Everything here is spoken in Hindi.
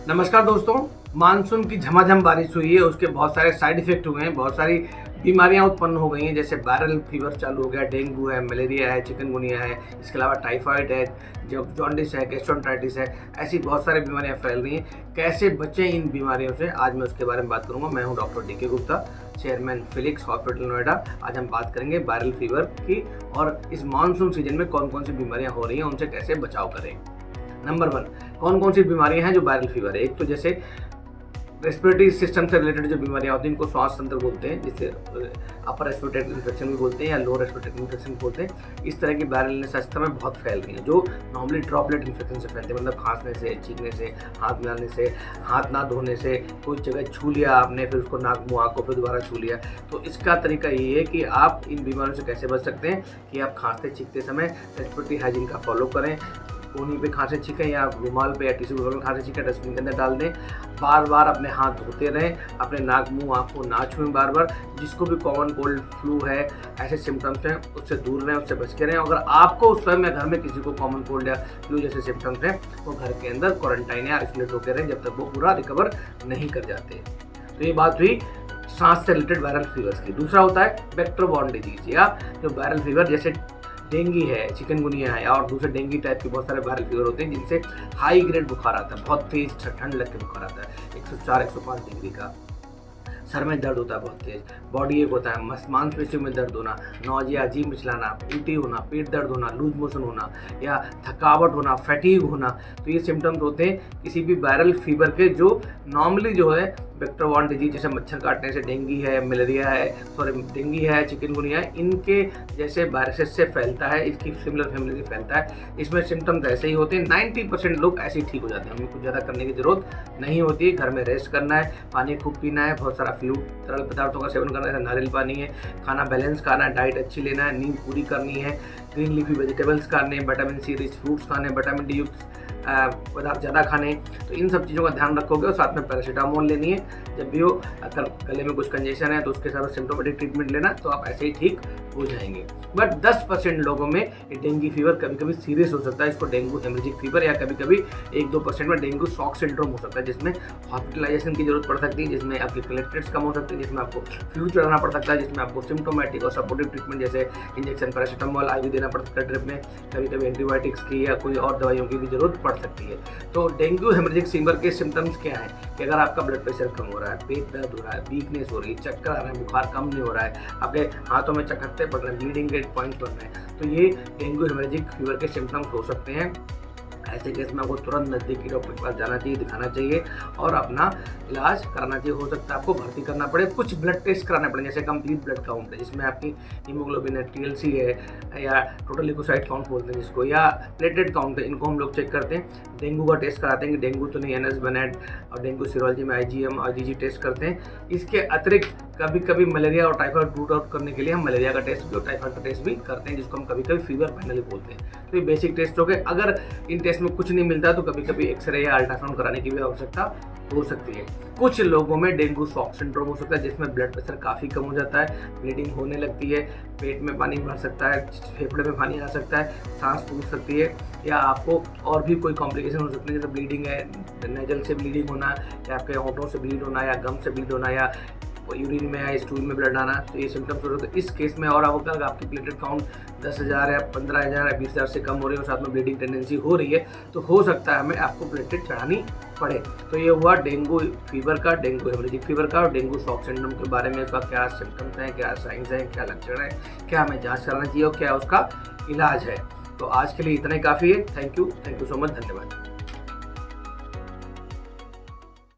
नमस्कार दोस्तों। मानसून की झमाझम बारिश हुई है, उसके बहुत सारे साइड इफेक्ट हुए हैं, बहुत सारी बीमारियां उत्पन्न हो गई हैं, जैसे वायरल फीवर चालू हो गया, डेंगू है, मलेरिया है, चिकनगुनिया है, इसके अलावा टाइफाइड है, जॉन्डिस है, गैस्ट्रोएंटेराइटिस है। ऐसी बहुत सारी बीमारियां फैल रही हैं। कैसे बचें इन बीमारियों से, आज मैं उसके बारे में बात करूंगा। मैं हूं डॉक्टर डी के Gupta, chairman Felix hospital Noida. आज हम बात करेंगे वायरल फीवर की और इस मानसून सीजन में कौन कौन सी बीमारियां हो रही हैं, उनसे कैसे बचाव करें। नंबर 1, कौन कौन सी बीमारियां हैं जो वायरल फीवर है। एक तो जैसे रेस्पिरेटरी सिस्टम से रिलेटेड जो बीमारियां होती हैं, इनको श्वास तंत्र बोलते हैं, जिसे अपर रेस्पिरेटरी इन्फेक्शन भी बोलते हैं या लोअर रेस्पिरेटरी इन्फेक्शन बोलते हैं। इस तरह की वायरल इलनेस इस समय बहुत फैल रही है, जो नॉर्मली ड्रॉपलेट इन्फेक्शन से फैलते हैं, मतलब खांसने से, छींकने से, हाथ मिलाने से, हाथ ना धोने से, कोई जगह छू लिया आपने, फिर उसको नाक मुंह आँख को फिर दोबारा छू लिया। तो इसका तरीका ये है कि आप इन बीमारियों से कैसे बच सकते हैं कि आप खांसते छींकते समय रेस्पिरेटरी हाइजीन का फॉलो करें। कोनी पे खांसे छींकें या रुमाल पे या टिश्यू पेपर में खांसे छींकें, डस्टबिन के अंदर डाल दें। बार बार अपने हाथ धोते रहें, अपने नाक मुंह आँख को ना छुएं बार बार। जिसको भी कॉमन कोल्ड फ्लू है, ऐसे सिम्टम्स हैं, उससे दूर रहें, उससे बच के रहें। अगर आपको स्वयं या घर में किसी को कॉमन कोल्ड या फ्लू जैसे सिम्टम्स हैं, वो घर के अंदर क्वारंटाइन या आइसोलेट होकर रहें जब तक वो पूरा रिकवर नहीं कर जाते। तो ये बात हुई सांस से रिलेटेड वायरल फीवर्स की। दूसरा होता है वेक्टर बॉर्न डिजीज, या जो वायरल फीवर जैसे डेंगी है, चिकनगुनिया है और दूसरे डेंगी टाइप के बहुत सारे वायरल फीवर होते हैं, जिनसे हाई ग्रेड बुखार आता है, बहुत तेज ठंड लग के बुखार आता है, 104-105 डिग्री का। सर में दर्द होता है बहुत तेज, बॉडी एक होता है, मांसपेशियों में दर्द होना, नौजिया, जी मिचलाना, उल्टी होना, पेट दर्द होना, लूज मोशन होना या थकावट होना, फैटीग होना। तो ये सिम्टम्स होते हैं किसी भी वायरल फीवर के, जो नॉर्मली जो है वेक्टर बॉर्न डिजीज जैसे मच्छर काटने से डेंगी है, मलेरिया है, डेंगी है, चिकनगुनिया है, इनके जैसे वायरसेस से फैलता है, इसकी सिमिलर फैमिली से फैलता है। इसमें सिम्टम्स ऐसे ही होते हैं। 90% लोग ऐसे ही ठीक हो जाते हैं, हमें कुछ ज़्यादा करने की जरूरत नहीं होती है। घर में रेस्ट करना है, पानी खूब पीना है, बहुत सारा फ्लूइड तरल पदार्थों का सेवन करना है, नारियल पानी है, खाना बैलेंस खाना है, डाइट अच्छी लेना है, नींद पूरी करनी है, ग्रीन लीफी वेजिटेबल्स खाने, विटामिन सी रिच फ्रूट्स खाने, विटामिन डी युक्त पदार्थ ज़्यादा खाने। तो इन सब चीज़ों का ध्यान रखोगे और साथ में पैरासीटामोल लेनी है। जब भी हो, अगर गले में कुछ कंजेशन है तो उसके साथ सिम्टोमेटिक ट्रीटमेंट लेना, तो आप ऐसे ही ठीक हो जाएंगे। बट 10% लोगों में ये डेंगू फीवर कभी कभी सीरियस हो सकता है। इसको डेंगू हेमरेजिक फीवर या कभी कभी 1-2% में डेंगू शॉक सिंड्रोम हो सकता है, जिसमें हॉस्पिटलाइजेशन की जरूरत पड़ सकती है, जिसमें आपकी प्लेटलेट्स कम हो सकती है, जिसमें आपको फ्लूइड चढ़ाना पड़ सकता है, जिसमें आपको सिम्टोमेटिक और सपोर्टिव ट्रीटमेंट जैसे इंजेक्शन, पैरासीटामोल आदि देना पड़ सकता है ड्रिप में, कभी कभी एंटीबायोटिक्स की या कोई और दवाइयों की भी जरूरत पड़ सकती है। तो डेंगू हेमरेजिक फीवर के सिम्टम्स क्या है कि अगर आपका ब्लड प्रेशर कम हो रहा है, पेट दर्द हो रहा है, वीकनेस हो रही है, चक्कर आ रहे हैं, बुखार कम नहीं हो रहा है, आपके हाथों में चकत्ते पड़ रहे हैं, ब्लीडिंग के पॉइंट्स बन रहे हैं, तो ये डेंगू हेमरेजिक फीवर के सिम्टम्स हो सकते हैं। ऐसे केस में आपको तुरंत नज़दीकी डॉक्टर के पास जाना चाहिए, दिखाना चाहिए और अपना इलाज कराना चाहिए। हो सकता है आपको भर्ती करना पड़े, कुछ ब्लड टेस्ट कराने पड़े, जैसे कंप्लीट ब्लड काउंट है, जिसमें आपकी हीमोग्लोबिन है, TLC है या टोटल ल्यूकोसाइट काउंट बोलते हैं जिसको, या प्लेटलेट काउंट है, इनको हम लोग चेक करते हैं। डेंगू का टेस्ट कराते हैं कि डेंगू तो नहीं, NS बेनेट और डेंगू सीरोलॉजी में IgM और IgG टेस्ट करते हैं। इसके अतिरिक्त कभी कभी मलेरिया और टाइफाइड रूट आउट करने के लिए हम मलेरिया का टेस्ट भी और टाइफाइड का टेस्ट भी करते हैं, जिसको हम कभी कभी फीवर पैनल बोलते हैं। तो ये बेसिक टेस्ट हो गए। अगर इन टेस्ट में कुछ नहीं मिलता तो कभी कभी एक्सरे या अल्ट्रासाउंड कराने की भी आवश्यकता हो सकती है। कुछ लोगों में डेंगू शॉक सिंड्रोम हो सकता है, जिसमें ब्लड प्रेशर काफ़ी कम हो जाता है, ब्लीडिंग होने लगती है, पेट में पानी भर सकता है, फेफड़े में पानी आ सकता है, सांस फूल सकती है, या आपको और भी कोई कॉम्प्लिकेशन हो सकती है, जैसे ब्लीडिंग है, नेजल से ब्लीडिंग होना या आपके होंठों से ब्लीड होना या गम से ब्लीड होना या यूरिन में या स्टूल में ब्लड आना। तो ये सिम्टम्स हो सकते हैं। इस केस में और अगर आपकी प्लेटलेट काउंट 10,000 या 15,000 या 20,000 से कम हो रही है और साथ में ब्लीडिंग टेंडेंसी हो रही है, तो हो सकता है हमें आपको प्लेटलेट चढ़ानी पड़े। तो ये हुआ डेंगू फीवर का, डेंगू हेमरेजिक फीवर का और डेंगू शॉक सिंड्रोम के बारे में। उसका क्या सिम्टम्स हैं, क्या साइंस हैं, क्या लक्षण हैं, क्या हमें जाँच कराना चाहिए और क्या उसका इलाज है। तो आज के लिए इतना ही काफ़ी है। थैंक यू सो मच, धन्यवाद।